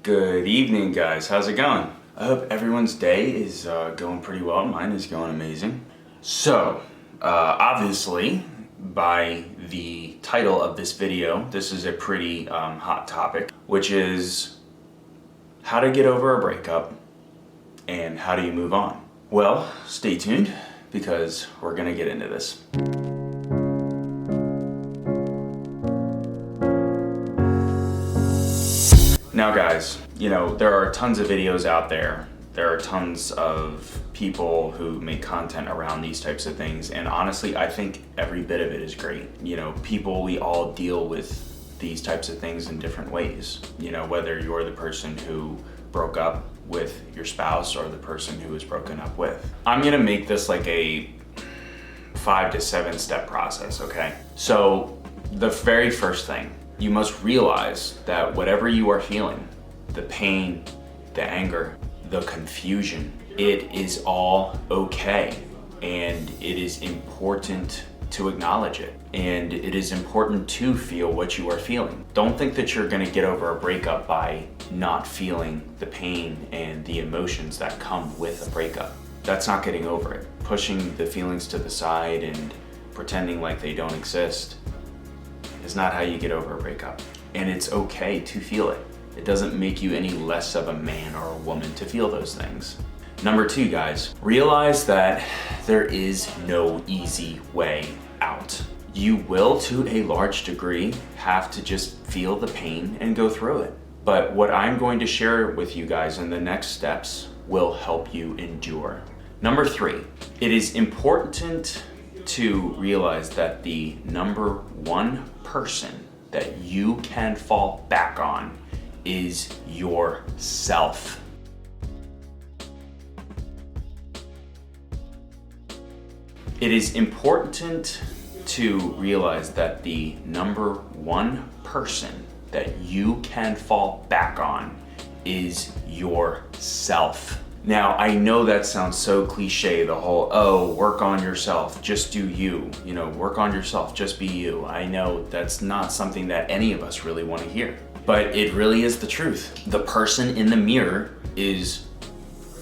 Good evening, guys. How's it going? I hope everyone's day is going pretty well. Mine is going amazing. So, obviously, by the title of this video, this is a pretty hot topic, which is how to get over a breakup and how do you move on. Well, stay tuned because we're gonna get into this. Now guys, there are tons of videos out there. There are tons of people who make content around these types of things, and honestly, I think every bit of it is great. We all deal with these types of things in different ways. Whether you're the person who broke up with your spouse or the person who was broken up with. I'm gonna make this like a 5 to 7 step process, okay? So the very first thing, you must realize that whatever you are feeling, the pain, the anger, the confusion, it is all okay. And it is important to acknowledge it. And it is important to feel what you are feeling. Don't think that you're gonna get over a breakup by not feeling the pain and the emotions that come with a breakup. That's not getting over it. Pushing the feelings to the side and pretending like they don't exist is not how you get over a breakup. And it's okay to feel it. It doesn't make you any less of a man or a woman to feel those things. Number 2, guys, realize that there is no easy way out. You will, to a large degree, have to just feel the pain and go through it. But what I'm going to share with you guys in the next steps will help you endure. Number 3, it is important to realize that the number one person that you can fall back on is yourself. It is important to realize that the number one person that you can fall back on is yourself. Now, I know that sounds so cliche, the whole, work on yourself, just do you, work on yourself, just be you. I know that's not something that any of us really want to hear, but it really is the truth. The person in the mirror is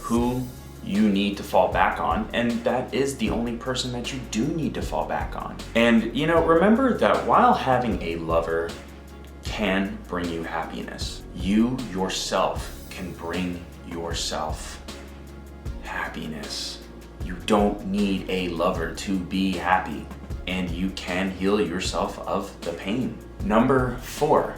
who you need to fall back on, and that is the only person that you do need to fall back on. And, remember that while having a lover can bring you happiness, you yourself can bring yourself happiness. You don't need a lover to be happy, and you can heal yourself of the pain. Number 4,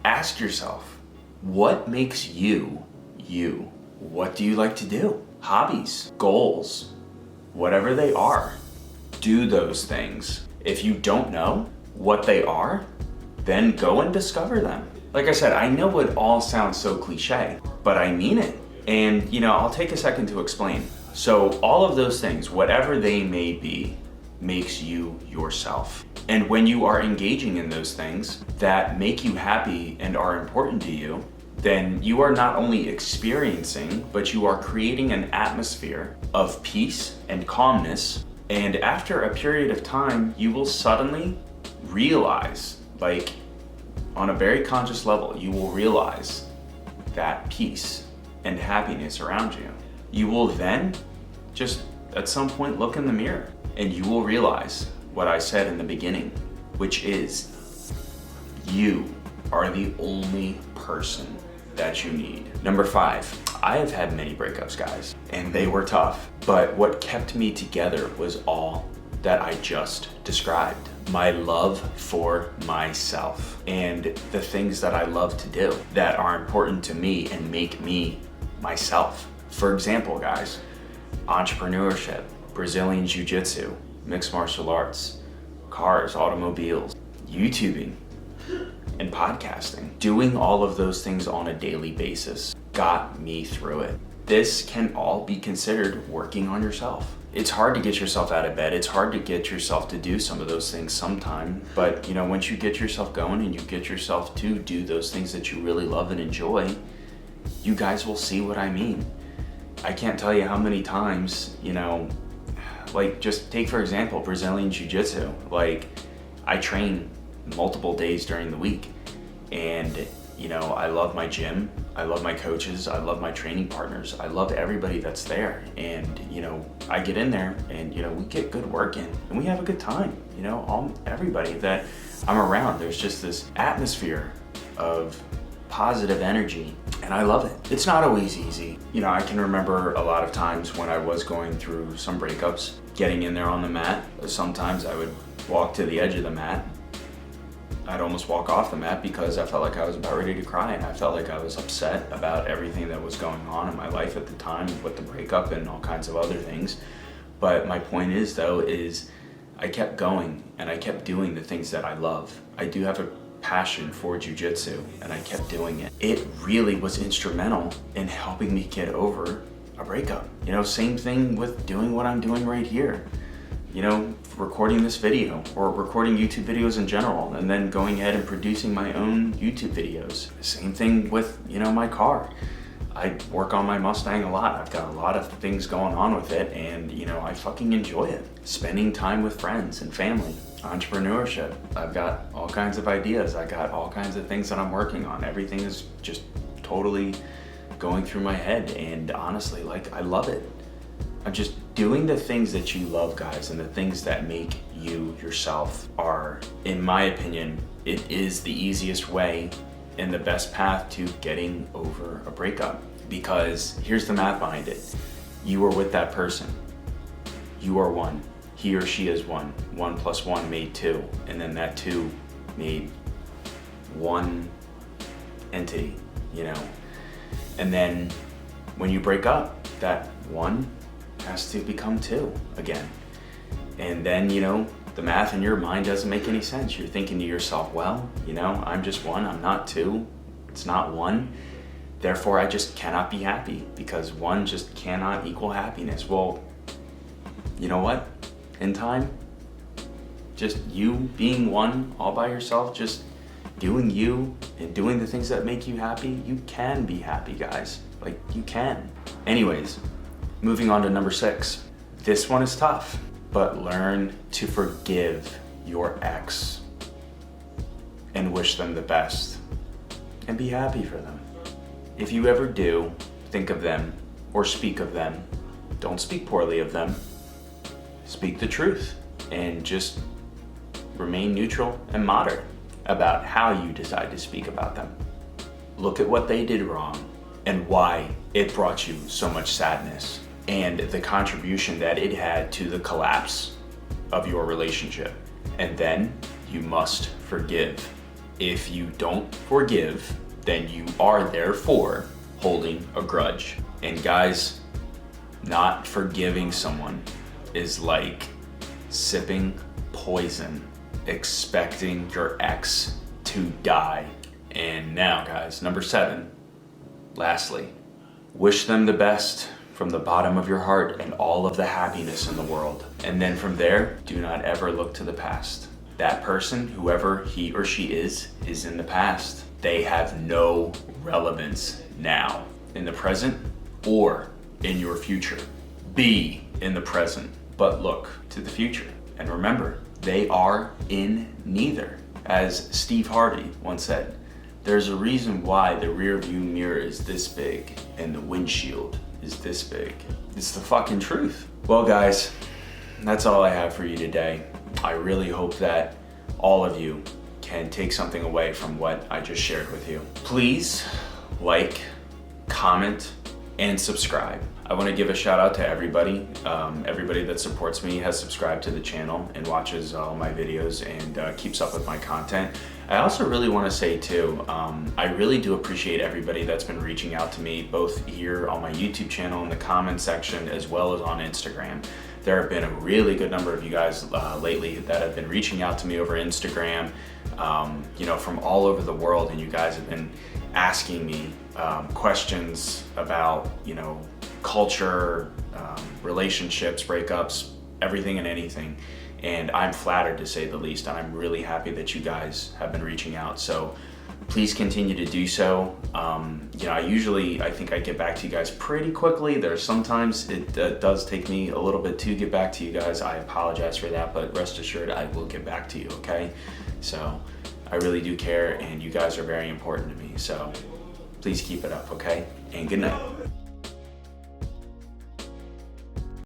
ask yourself, what makes you you? What do you like to do? Hobbies, goals, whatever they are, do those things. If you don't know what they are, then go and discover them. Like I said, I know it all sounds so cliche, but I mean it. And I'll take a second to explain. So all of those things, whatever they may be, makes you yourself. And when you are engaging in those things that make you happy and are important to you, then you are not only experiencing, but you are creating an atmosphere of peace and calmness. And after a period of time, you will suddenly realize, like on a very conscious level, you will realize that peace and happiness around you. You will then just at some point look in the mirror and you will realize what I said in the beginning, which is you are the only person that you need. Number 5, I have had many breakups, guys, and they were tough, but what kept me together was all that I just described. My love for myself and the things that I love to do that are important to me and make me myself. For example, guys, entrepreneurship, Brazilian Jiu-Jitsu, mixed martial arts, cars, automobiles, YouTubing, and podcasting. Doing all of those things on a daily basis got me through it. This can all be considered working on yourself. It's hard to get yourself out of bed. It's hard to get yourself to do some of those things sometime. But once you get yourself going and you get yourself to do those things that you really love and enjoy, you guys will see what I mean. I can't tell you how many times, just take for example, Brazilian Jiu-Jitsu. I train multiple days during the week. And you know, I love my gym, I love my coaches, I love my training partners, I love everybody that's there. And, you know, I get in there and, you know, we get good work in and we have a good time, you know, everybody that I'm around, there's just this atmosphere of positive energy and I love it. It's not always easy. You know, I can remember a lot of times when I was going through some breakups, getting in there on the mat. Sometimes I would walk to the edge of the mat. I'd almost walk off the mat because I felt like I was about ready to cry and I felt like I was upset about everything that was going on in my life at the time with the breakup and all kinds of other things. But my point is though, is I kept going and I kept doing the things that I love. I do have a passion for jiu-jitsu and I kept doing it. It really was instrumental in helping me get over a breakup. You know, same thing with doing what I'm doing right here. You know, recording this video or recording YouTube videos in general and then going ahead and producing my own YouTube videos. Same thing with, you know, my car. I work on my Mustang a lot. I've got a lot of things going on with it and, you know, I fucking enjoy it. Spending time with friends and family, entrepreneurship. I've got all kinds of ideas. I got all kinds of things that I'm working on. Everything is just totally going through my head and honestly, like, I love it. I'm just doing the things that you love, guys, and the things that make you yourself are, in my opinion, it is the easiest way and the best path to getting over a breakup. Because here's the math behind it. You are with that person. You are one. He or she is one. 1 + 1 made 2. And then that 2 made one entity, you know. And then when you break up, that 1 has to become 2 again. And then, you know, the math in your mind doesn't make any sense. You're thinking to yourself, well, you know, I'm just 1, I'm not 2. It's not 1. Therefore, I just cannot be happy because 1 just cannot equal happiness. Well, you know what? In time, just you being 1 all by yourself, just doing you and doing the things that make you happy, you can be happy, guys. Like, you can. Anyways, moving on to number 6. This one is tough, but learn to forgive your ex and wish them the best and be happy for them. If you ever do think of them or speak of them, don't speak poorly of them. Speak the truth and just remain neutral and moderate about how you decide to speak about them. Look at what they did wrong and why it brought you so much sadness and the contribution that it had to the collapse of your relationship. And then you must forgive. If you don't forgive, then you are therefore holding a grudge. And guys, not forgiving someone is like sipping poison, expecting your ex to die. And now, guys, number 7, lastly, wish them the best from the bottom of your heart and all of the happiness in the world. And then from there, do not ever look to the past. That person, whoever he or she is in the past. They have no relevance now, in the present or in your future. Be in the present, but look to the future. And remember, they are in neither. As Steve Harvey once said, there's a reason why the rear view mirror is this big and the windshield is this big. It's the fucking truth. Well, guys, that's all I have for you today. I really hope that all of you can take something away from what I just shared with you. Please like, comment, and subscribe. I want to give a shout out to everybody. Everybody that supports me has subscribed to the channel and watches all my videos and keeps up with my content. I also really want to say too, I really do appreciate everybody that's been reaching out to me, both here on my YouTube channel in the comment section, as well as on Instagram. There have been a really good number of you guys lately that have been reaching out to me over Instagram, you know, from all over the world, and you guys have been asking me questions about, you know, culture, relationships, breakups, everything and anything. And I'm flattered, to say the least, and I'm really happy that you guys have been reaching out. So please continue to do so. You know, I think I get back to you guys pretty quickly. There's sometimes it does take me a little bit to get back to you guys. I apologize for that, but rest assured I will get back to you, okay? So I really do care, and you guys are very important to me. So please keep it up, okay? And good night.